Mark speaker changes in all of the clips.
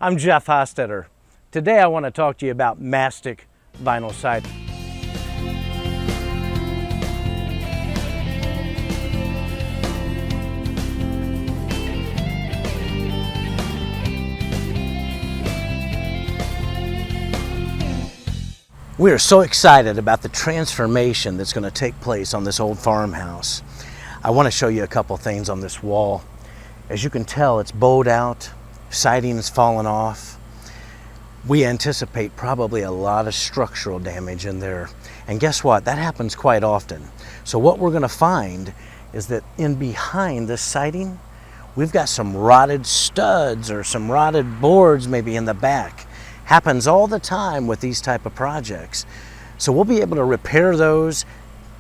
Speaker 1: I'm Jeff Hostetter. Today I want to talk to you about Mastic vinyl siding. We are so excited about the transformation that's going to take place on this old farmhouse. I want to show you a couple things on this wall. As you can tell, it's bowed out, siding has fallen off. We anticipate probably a lot of structural damage in there. And guess what? That happens quite often. So what we're going to find is that in behind this siding, we've got some rotted studs or some rotted boards maybe in the back. Happens all the time with these type of projects. So we'll be able to repair those,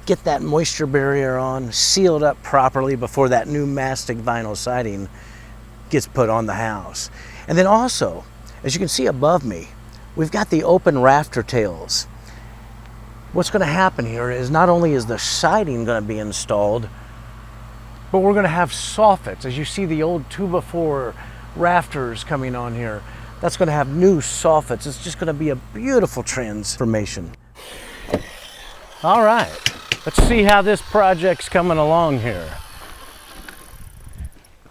Speaker 1: get that moisture barrier on, sealed up properly before that new Mastic vinyl siding gets put on the house. And then also, as you can see above me, we've got the open rafter tails. What's going to happen here is not only is the siding going to be installed, but we're going to have soffits. As you see the old 2x4 rafters coming on here, that's going to have new soffits. It's just going to be a beautiful transformation. All right, let's see how this project's coming along here.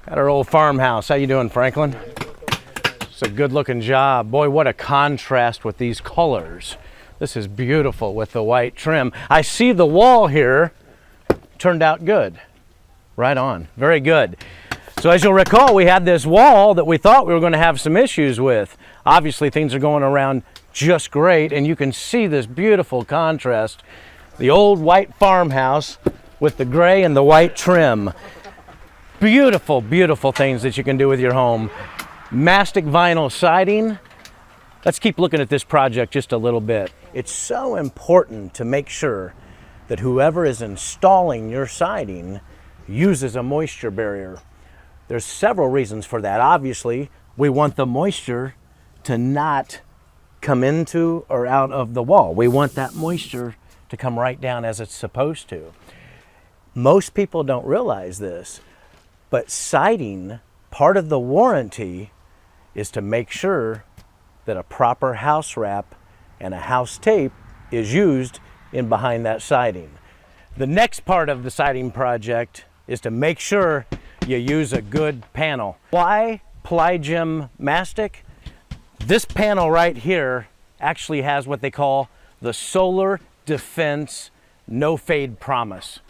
Speaker 1: Got our old farmhouse. How you doing, Franklin? It's a good looking job. Boy, what a contrast with these colors. This is beautiful with the white trim. I see the wall here turned out good. Right on, very good. So as you'll recall, we had this wall that we thought we were going to have some issues with. Obviously, things are going around just great, and you can see this beautiful contrast. The old white farmhouse with the gray and the white trim. Beautiful, beautiful things that you can do with your home. Mastic vinyl siding. Let's keep looking at this project just a little bit. It's so important to make sure that whoever is installing your siding uses a moisture barrier. There's several reasons for that. Obviously, we want the moisture to not come into or out of the wall. We want that moisture to come right down as it's supposed to. Most people don't realize this, but siding, part of the warranty is to make sure that a proper house wrap and a house tape is used in behind that siding. The next part of the siding project is to make sure you use a good panel. Why Plygym Mastic? This panel right here actually has what they call the Solar Defense No Fade Promise.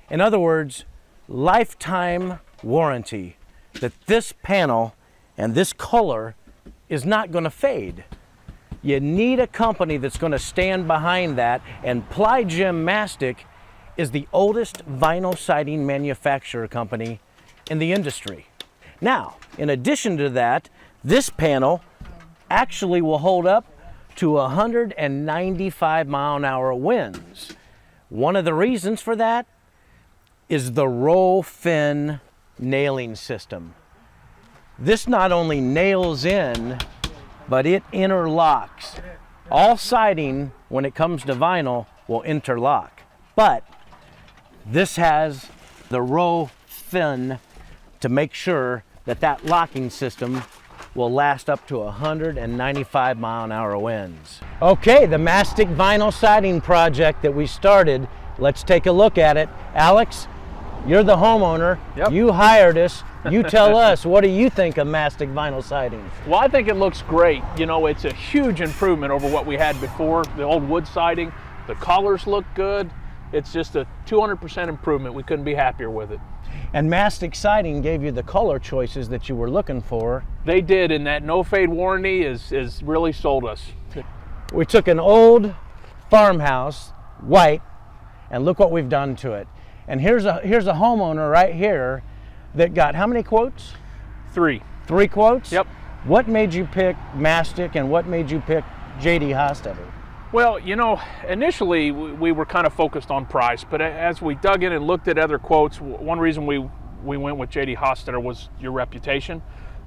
Speaker 1: In other words, lifetime warranty that this panel and this color is not going to fade. You need a company that's going to stand behind that, and Plygym Mastic is the oldest vinyl siding manufacturer company in the industry. Now, in addition to that, this panel actually will hold up to 195 mile-an-hour winds. One of the reasons for that is the roll fin nailing system. This not only nails in, but it interlocks. All siding, when it comes to vinyl, will interlock. But this has the roll fin to make sure that that locking system will last up to 195 mile-an-hour winds. Okay, the Mastic vinyl siding project that we started, let's take a look at it. Alex, you're the homeowner.
Speaker 2: Yep.
Speaker 1: You hired us. You tell us, what do you think of Mastic vinyl siding?
Speaker 2: Well, I think it looks great. You know, it's a huge improvement over what we had before, the old wood siding. The colors look good. It's just a 200% improvement. We couldn't be happier with it.
Speaker 1: And Mastic siding gave you the color choices that you were looking for.
Speaker 2: They did, and that no fade warranty is really sold us.
Speaker 1: We took an old farmhouse, white, and look what we've done to it. And here's a homeowner right here that got how many quotes?
Speaker 2: 3.
Speaker 1: 3 quotes?
Speaker 2: Yep.
Speaker 1: What made you pick Mastic and what made you pick J.D. Hostetter?
Speaker 2: Well, you know, initially we were kind of focused on price, but as we dug in and looked at other quotes, one reason we went with J.D. Hostetter was your reputation.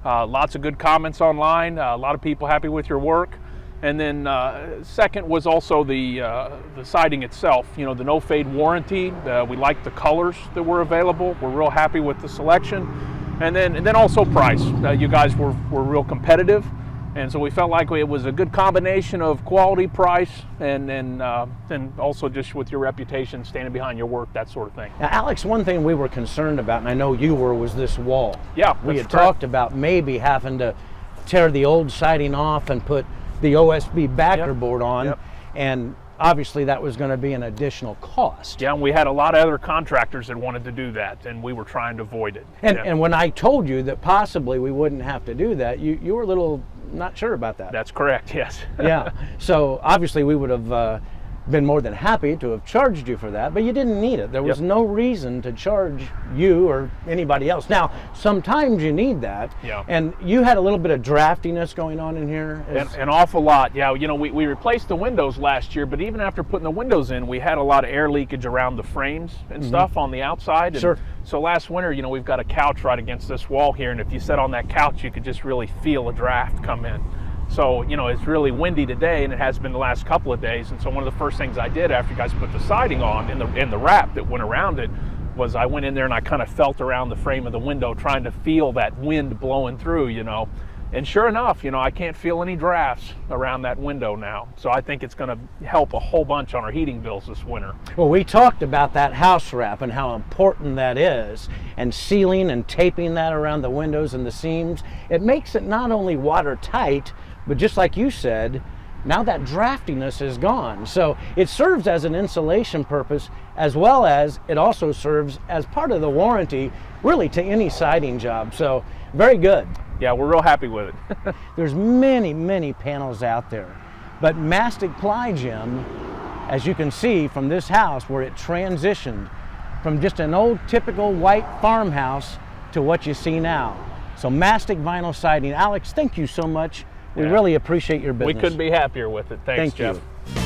Speaker 2: Lots of good comments online, a lot of people happy with your work. And then second was also the siding itself. You know, the no fade warranty. We like the colors that were available. We're real happy with the selection. And then also price. You guys were real competitive. And so we felt like it was a good combination of quality, price, and also just with your reputation, standing behind your work, that sort of thing.
Speaker 1: Now, Alex, one thing we were concerned about, and I know you were, was this wall.
Speaker 2: Yeah,
Speaker 1: we had talked about maybe having to tear the old siding off and put the OSB backer board on, and obviously that was going to be an additional cost.
Speaker 2: Yeah, and we had a lot of other contractors that wanted to do that, and we were trying to avoid it.
Speaker 1: And when I told you that possibly we wouldn't have to do that, you were a little not sure about that.
Speaker 2: That's correct, yes.
Speaker 1: Yeah, so obviously we would have been more than happy to have charged you for that, but you didn't need it. There was no reason to charge you or anybody else. Now, sometimes you need that, and you had a little bit of draftiness going on in here.
Speaker 2: An awful lot, yeah. You know, we replaced the windows last year, but even after putting the windows in, we had a lot of air leakage around the frames and stuff on the outside. And so last winter, you know, we've got a couch right against this wall here, and if you sat on that couch, you could just really feel a draft come in. So, you know, it's really windy today, and it has been the last couple of days. And so one of the first things I did after you guys put the siding on in the wrap that went around it was I went in there and I kind of felt around the frame of the window, trying to feel that wind blowing through, you know. And sure enough, you know, I can't feel any drafts around that window now. So I think it's going to help a whole bunch on our heating bills this winter.
Speaker 1: Well, we talked about that house wrap and how important that is, and sealing and taping that around the windows and the seams. It makes it not only watertight, but just like you said, now that draftiness is gone. So it serves as an insulation purpose, as well as it also serves as part of the warranty, really, to any siding job. So very good.
Speaker 2: Yeah, we're real happy with it.
Speaker 1: There's many, many panels out there, but Mastic Ply, Jim, as you can see from this house where it transitioned from just an old typical white farmhouse to what you see now. So Mastic vinyl siding. Alex, thank you so much. We really appreciate your business.
Speaker 2: We couldn't be happier with it. Thanks, Jeff.
Speaker 1: Thank you.